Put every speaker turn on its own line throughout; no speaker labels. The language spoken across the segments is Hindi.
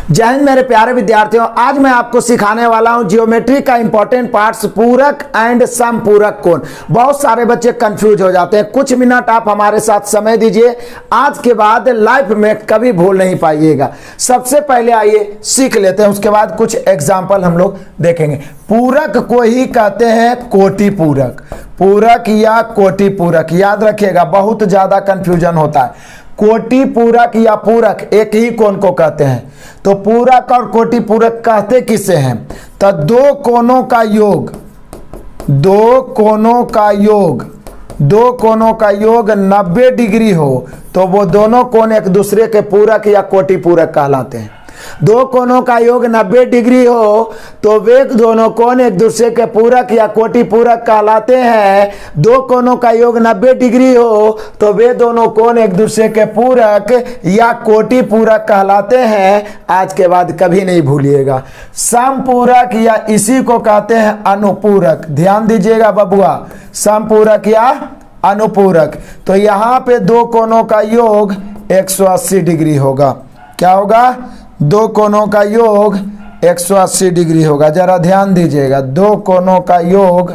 जय हिंद मेरे प्यारे विद्यार्थियों, आज मैं आपको सिखाने वाला हूं जियोमेट्री का इंपॉर्टेंट पार्ट्स पूरक एंड समपूरक कोण। बहुत सारे बच्चे कंफ्यूज हो जाते हैं। कुछ मिनट आप हमारे साथ समय दीजिए, आज के बाद लाइफ में कभी भूल नहीं पाइएगा। सबसे पहले आइए सीख लेते हैं, उसके बाद कुछ एग्जाम्पल हम लोग देखेंगे। पूरक को ही कहते हैं कोटि पूरक, पूरक या कोटि पूरक। याद रखिएगा, बहुत ज्यादा कंफ्यूजन होता है। कोटि पूरक या पूरक एक ही कोण को कहते हैं। तो पूरक और कोटि पूरक कहते किसे हैं? तो दो कोणों का योग, दो कोणों का योग 90 डिग्री हो तो वो दोनों कोण एक दूसरे के पूरक या कोटि पूरक कहलाते हैं। दो कोणों का योग 90 डिग्री हो तो वे दोनों कोण एक दूसरे के पूरक या कोटि पूरक कहलाते हैं। दो कोणों का योग 90 डिग्री हो तो वे दोनों कोण एक दूसरे के पूरक या कोटि पूरक कहलाते हैं। आज के बाद कभी नहीं भूलिएगा। समपूरक या इसी को कहते हैं अनुपूरक। ध्यान दीजिएगा बबुआ, समपूरक या अनुपूरक। तो यहाँ पे दो कोणों का योग 180 डिग्री होगा। क्या होगा? दो कोणों का योग 180 डिग्री होगा। जरा ध्यान दीजिएगा, दो कोणों का योग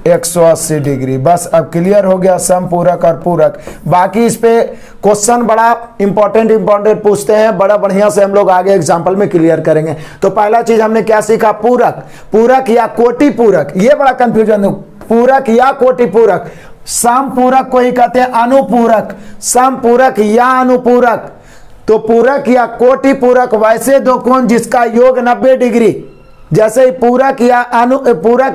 180 डिग्री। बस अब क्लियर हो गया समपूरक और पूरक। बाकी इस पे क्वेश्चन बड़ा इंपॉर्टेंट पूछते हैं, बड़ा बढ़िया से हम लोग आगे एग्जाम्पल में क्लियर करेंगे। तो पहला चीज हमने क्या सीखा? पूरक, पूरक या कोटि पूरक। ये बड़ा कंफ्यूजन है, पूरक या कोटि पूरक। समपूरक को ही कहते हैं अनुपूरक, समपूरक या अनुपूरक। तो पूरक या कोटि पूरक वैसे दो कोण जिसका योग 90 डिग्री। जैसे ही पूरक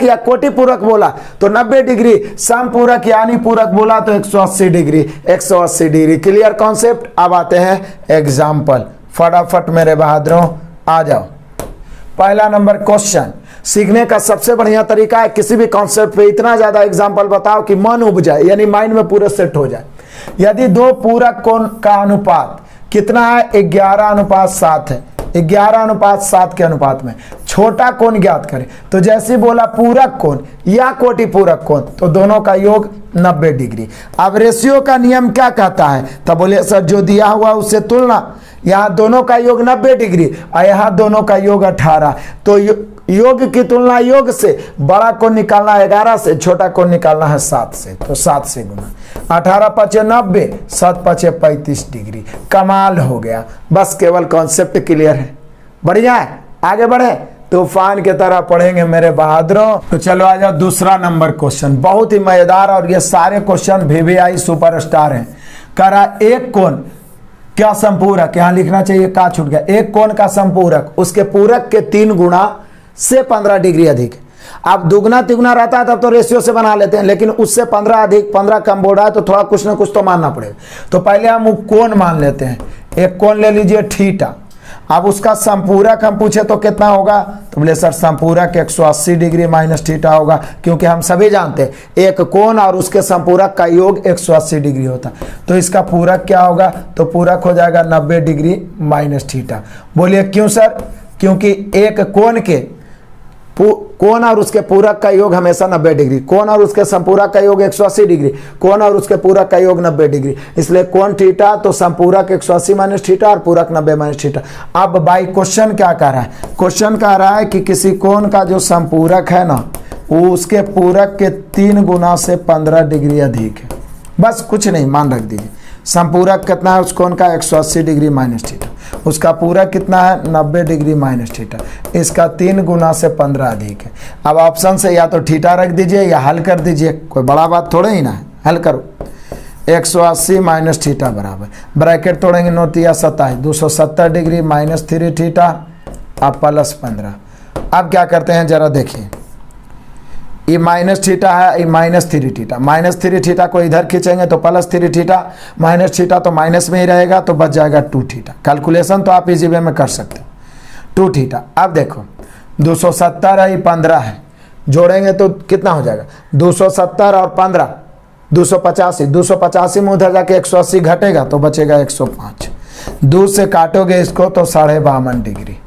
या कोटि पूरक बोला तो 90 डिग्री, समपूरक या अनुपूरक बोला तो 180 डिग्री, 180 डिग्री। Clear concept? अब आते हैं एग्जाम्पल। फटाफट मेरे बहादुरों आ जाओ। पहला नंबर क्वेश्चन। सीखने का सबसे बढ़िया तरीका है किसी भी कॉन्सेप्ट पे इतना ज्यादा एग्जाम्पल बताओ कि मन उब जाए, यानी माइंड में पूरा सेट हो जाए। यदि दो पूरक कोण का अनुपात कितना है? 11:7 है। 11:7 के अनुपात में छोटा कोण ज्ञात करें। तो जैसे बोला पूरक कोण या कोटि पूरक कोण तो दोनों का योग 90 डिग्री। अब रेशियो का नियम क्या कहता है? तो बोले सर जो दिया हुआ उससे तुलना। यहाँ दोनों का योग 90 डिग्री और यहाँ दोनों का योग 18। तो योग की तुलना योग से, बड़ा कोण निकालना 11 से, छोटा कोण निकालना है 7 से। तो 7 से गुना 18 पचे 90, 7 पचे 35 डिग्री। कमाल हो गया। बस केवल कॉन्सेप्ट क्लियर है। बढ़िया है, आगे बढ़े। तूफान की तरह पढ़ेंगे मेरे बहादुरों। तो चलो आ जाओ दूसरा नंबर क्वेश्चन। बहुत ही मजेदार और ये सारे क्वेश्चन VVI सुपरस्टार हैं। करा एक कोण क्या संपूरक, यहां लिखना चाहिए का छूट गया। एक कोण का संपूरक उसके पूरक के 3 गुना से 15 डिग्री अधिक। अब दुगना तिगुना रहता है तब तो रेशियो से बना लेते हैं, लेकिन उससे 15 अधिक, 15 कम बोल रहा है तो थोड़ा कुछ ना कुछ तो मानना पड़ेगा। तो पहले हम कोण मान लेते हैं। एक कोण ले लीजिए थीटा। अब उसका संपूरक हम पूछे तो कितना होगा? तो बोले सर संपूरक 180 डिग्री माइनस थीटा होगा, क्योंकि हम सभी जानते हैं एक कोण और उसके संपूरक का योग 180 डिग्री होता। तो इसका पूरक क्या होगा? तो पूरक हो जाएगा 90 डिग्री माइनस थीटा। बोलिए क्यों सर? क्योंकि एक कोण और उसके पूरक का योग हमेशा 90 डिग्री, कोण और उसके संपूरक का योग 180 डिग्री, कोण और उसके पूरक का योग 90 डिग्री। इसलिए कोण थीटा तो संपूरक 180 माइनस थीटा और पूरक 90 माइनस थीटा। अब बाई क्वेश्चन क्या कह रहा है? क्वेश्चन कह रहा है कि किसी कोण का जो संपूरक है ना वो उसके पूरक के 3 गुना से 15 डिग्री अधिक है। बस कुछ नहीं, मान रख दीजिए। संपूरक कितना है उस कोण का? 180 डिग्री माइनस थीटा। उसका पूरक कितना है? 90 डिग्री माइनस थीटा। इसका 3 गुना से 15 अधिक है। अब ऑप्शन से या तो थीटा रख दीजिए या हल कर दीजिए, कोई बड़ा बात थोड़ा ही ना है। हल करो। 180 माइनस थीटा बराबर, ब्रैकेट तोड़ेंगे 9 तिया 27, 270 डिग्री माइनस 3 थीटा अब प्लस 15। अब क्या करते हैं जरा देखिए। ये माइनस थीटा है, ये माइनस 3 थीटा। माइनस 3 थीटा को इधर खींचेंगे तो प्लस 3 थीटा, माइनस थीटा तो माइनस में ही रहेगा तो बच जाएगा 2 थीटा। कैलकुलेशन तो आप इजी वे में कर सकते हो। 2 थीटा। अब देखो 270 है, ये 15 है, जोड़ेंगे तो कितना हो जाएगा? 270 और 15 285। 285 में उधर जाके 180 घटेगा तो बचेगा 105। 2 से काटोगे इसको तो 52.5 डिग्री।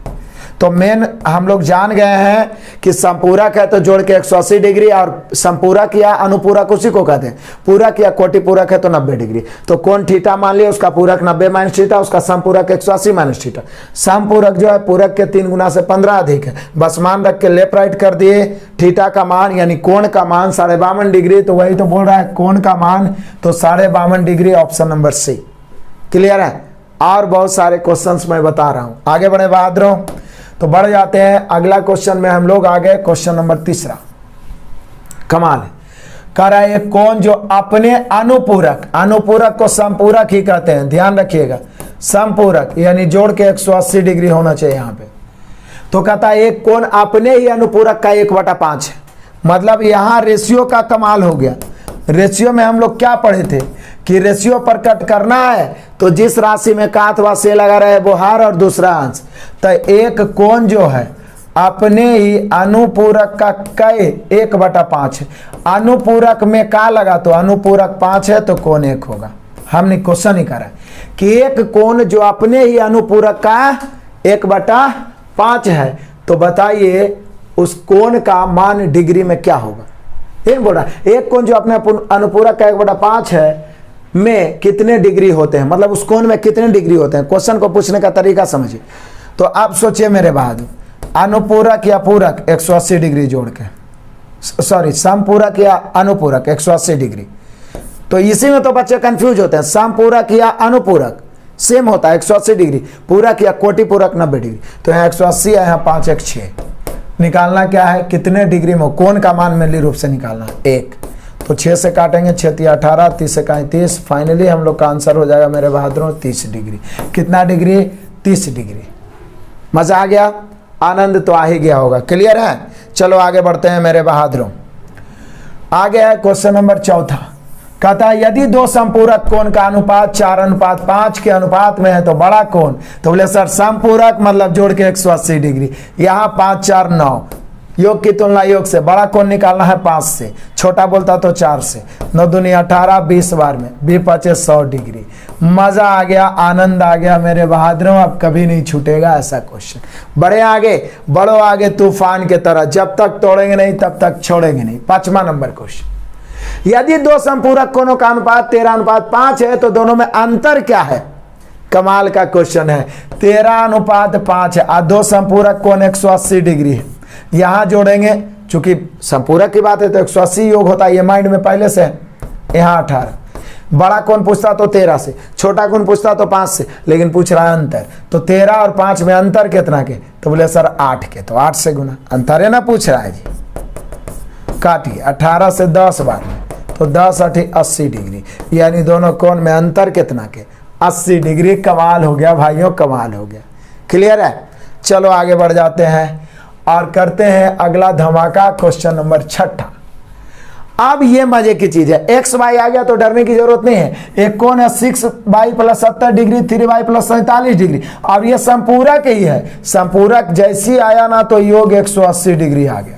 तो मेन हम लोग जान गए हैं कि संपूरक है तो जोड़ के 180 डिग्री, और संपूरक या अनुपूरक उसी को कहते हैं। पूरक या कोटि पूरक है तो 90 डिग्री। तो कोण थीटा मान लिया, उसका पूरक 90 माइनस थीटा, उसका संपूरक 180 माइनस थीटा। संपूरक जो है पूरक के 3 गुना से 15 अधिक है। बस मान रख के लेफ्ट राइट कर दिए। थीटा का मान यानी कोण का मान 52.5 डिग्री, तो वही तो बोल रहा है कोण का मान तो 52.5 degree, option number C. Clear है। और बहुत सारे क्वेश्चंस मैं बता रहा हूं, आगे बढ़े बहादुरों। तो बढ़ जाते हैं अगला क्वेश्चन में हम लोग आगे, क्वेश्चन नंबर 3। कमाल है। कह रहा है कौन जो अपने अनुपूरक, अनुपूरक को संपूरक ही कहते हैं, ध्यान रखिएगा। संपूरक यानी जोड़ के 180 डिग्री होना चाहिए यहां पे। तो कहता है एक कोण अपने ही अनुपूरक का 1/5 है। मतलब यहां रेशियो का कमाल हो गया। रेशियो में हम लोग क्या पढ़े थे कि रेशियो पर कट करना है तो जिस राशि में का अथवा से लगा रहे वो हर और दूसरा अंश। तो एक कोण जो है अपने ही अनुपूरक का कई 1/5 है। अनुपूरक में का लगा तो अनुपूरक 5 है तो कोण 1 होगा। हमने क्वेश्चन ही करा कि एक कोण जो अपने ही अनुपूरक का 1/5 है, तो बताइए उस कोण का मान डिग्री में क्या होगा। ये बोल रहा है एक कोण जो अपने अनुपूरक का 1/5 है में कितने डिग्री होते हैं, मतलब उस कोण में कितने डिग्री होते हैं। क्वेश्चन को पूछने का तरीका समझिए। तो आप सोचिए मेरे बहादुर, अनुपूरक या पूरक 180 डिग्री जोड़ के, सॉरी संपूरक या अनुपूरक 180 डिग्री। तो इसी में तो बच्चे कंफ्यूज होते हैं। संपूरक या अनुपूरक सेम होता है 180 डिग्री, पूरक या कोटि पूरक 90 डिग्री। तो यहाँ 180 है, यहाँ 5 1 6। निकालना क्या है, कितने डिग्री में कोण का मान मेनली रूप से निकालना है 1। तो 6 से काटेंगे, 6 × 18, 30 से काटें 30। फाइनली हम लोग का आंसर हो जाएगा मेरे बहादुरों 30 डिग्री। कितना डिग्री, 30 डिग्री। मजा आ गया, आनंद तो आ ही गया होगा। क्लियर है। चलो आगे बढ़ते हैं मेरे बहादुरों। आगे है क्वेश्चन नंबर 4। कहता है यदि दो संपूरक कोण का अनुपात 4:5 के अनुपात में है तो बड़ा कोण। तो बोले सर संपूरक मतलब जोड़ के 180 डिग्री। यहाँ 5 4 9, योग की तुलना योग से बड़ा कोण निकालना है 5 से, छोटा बोलता तो 4 से। 9 दूनी 18, 20 बार में 20 5 100 डिग्री। मजा आ गया, आनंद आ गया मेरे बहादुरों। अब कभी नहीं छूटेगा ऐसा क्वेश्चन। बड़े आगे बढ़ो, आगे तूफान के तरह, जब तक तोड़ेंगे नहीं तब तक छोड़ेंगे नहीं। 5वां नंबर क्वेश्चन, यदि दो संपूरक कोणों का अनुपात 13:5 है तो दोनों में अंतर क्या है। कमाल का क्वेश्चन है। 13:5 है और दो संपूरक कोण 180 डिग्री है। यहां जोड़ेंगे, चूंकि संपूरक की बात है तो 180 योग होता है, ये माइंड में पहले से है। यहाँ 18, बड़ा कोण पूछता तो 13 से, छोटा कोण पूछता तो 5 से, लेकिन पूछ रहा है अंतर। तो 13 और 5 में अंतर कितना के, तो बोले सर 8 के। तो 8 से गुना, अंतर है ना पूछ रहा है जी। काटिए 18 से 10 बार में, तो 10 8 80 डिग्री, यानी दोनों कोण में अंतर कितना के 80 डिग्री। कमाल हो गया भाइयों, कमाल हो गया। क्लियर है। चलो आगे बढ़ जाते हैं और करते हैं अगला धमाका, क्वेश्चन नंबर 6। अब ये मजे की चीज है, एक्स वाई आ गया तो डरने की जरूरत नहीं है। एक कोण है 6y + 70 डिग्री, 3y + 47 डिग्री। अब ये संपूरक ही है, संपूरक जैसी आया ना तो योग 180 डिग्री आ गया।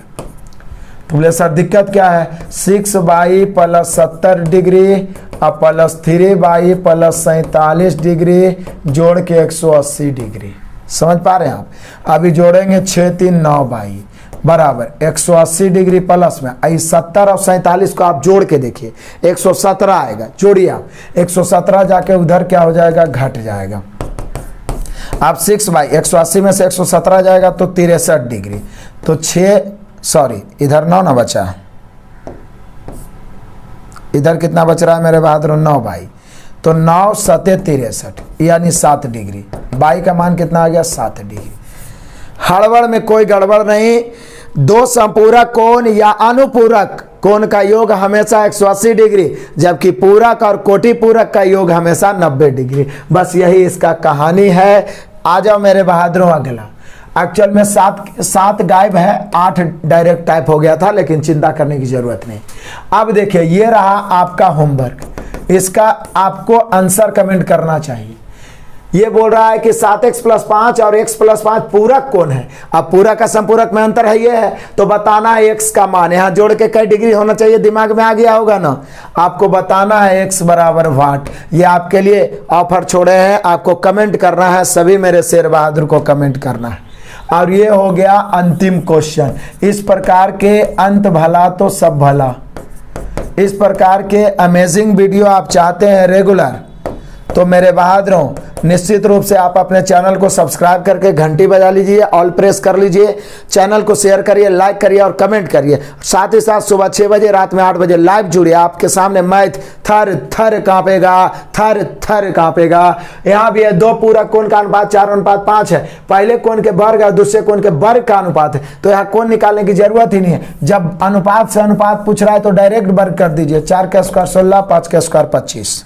तो बोले सर दिक्कत क्या है, 6y + 70 डिग्री और प्लस 3y + 47 डिग्री जोड़ के 180 डिग्री। समझ पा रहे हैं आप। अभी जोड़ेंगे 6 3 9y बराबर 180 डिग्री प्लस में 70 और 47 को आप जोड़ के देखिए 117 आएगा। जोड़िए आप 117, जाके उधर क्या हो जाएगा, घट जाएगा। आप 6y 180 में से 117 जाएगा तो 63 डिग्री। तो 6 सॉरी इधर 9 ना बचा, इधर कितना बच रहा है मेरे बहादुर, 9y। तो 9 7 63 यानी 7 डिग्री। बाई का मान कितना आ गया, 7 डिग्री। हड़बड़ में कोई गड़बड़ नहीं। दो संपूरक कोण या अनुपूरक कोण का योग हमेशा 180 डिग्री, जबकि पूरक और कोटि पूरक का योग हमेशा 90 डिग्री। बस यही इसका कहानी है। आ जाओ मेरे बहादुरों अगला। एक्चुअल में 7 गायब है, 8 डायरेक्ट टाइप हो गया था, लेकिन चिंता करने की जरूरत नहीं। अब देखिए ये रहा आपका होमवर्क, इसका आपको आंसर कमेंट करना चाहिए। ये बोल रहा है कि 7x + 5 और x + 5 पूरक कोण है। अब पूरक का संपूरक में अंतर है, ये है तो बताना है x का मान। यहाँ जोड़ के कई डिग्री होना चाहिए, दिमाग में आ गया होगा ना। आपको बताना है x = वाट। ये आपके लिए ऑफर छोड़े हैं, आपको कमेंट करना है। सभी मेरे शेर बहादुर को कमेंट करना है। और ये हो गया अंतिम क्वेश्चन। इस प्रकार के अंत भला तो सब भला, इस प्रकार के अमेजिंग वीडियो आप चाहते हैं रेगुलर, तो मेरे बहादुरों निश्चित रूप से आप अपने चैनल को सब्सक्राइब करके घंटी बजा लीजिए, ऑल प्रेस कर लीजिए, चैनल को शेयर करिए, लाइक करिए और कमेंट करिए। साथ ही साथ सुबह 6 बजे, रात में 8 बजे लाइव जुड़िए। आपके सामने मैथ थर थर कांपेगा, थर थर कांपेगा। यहाँ भी है 2 पूरक कोण का अनुपात 4:5 है। पहले कोण के वर्ग और दूसरे कोण के वर्ग का अनुपात है, तो यहाँ कोण निकालने की जरूरत ही नहीं है। जब अनुपात से अनुपात पूछ रहा है तो डायरेक्ट वर्ग कर दीजिए। 4 का स्क्वायर 16, 5 का स्क्वायर 25,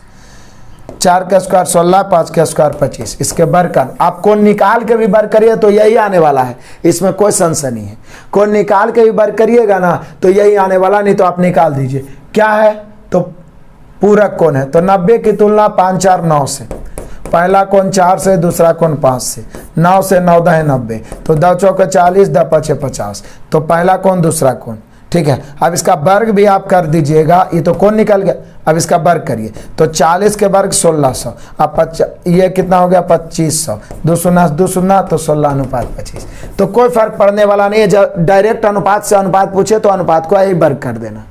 4 का स्क्वायर 16, 5 का स्क्वायर 25, इसके वर्ग का आप कोण निकाल के भी वर्ग करिए तो यही आने वाला है, इसमें कोई संशय नहीं है। कोण निकाल के भी वर्ग करिएगा ना तो यही आने वाला, नहीं तो आप निकाल दीजिए। क्या है तो पूरक कोण है, तो 90 की तुलना 5 4 9 से, पहला कोण 4 से, दूसरा कोण 5 से, 9 से 9 10 90, तो 2 चौके 40, 2 5 50, तो पहला कोण दूसरा कोण, ठीक है। अब इसका वर्ग भी आप कर दीजिएगा, ये तो कोण निकल गया, अब इसका वर्ग करिए, तो 40 के वर्ग 1600, अब ये कितना हो गया 2500, 2 शून्य 2 शून्य, तो 16:25। तो कोई फर्क पड़ने वाला नहीं है, जब डायरेक्ट अनुपात से अनुपात पूछे तो अनुपात को यही वर्ग कर देना।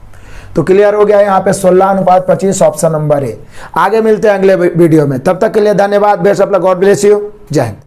तो क्लियर हो गया यहाँ पे 16:25 ऑप्शन नंबर ए। आगे मिलते हैं अगले वीडियो में, तब तक के लिए धन्यवाद। Best of luck, God bless you, जय हिंद।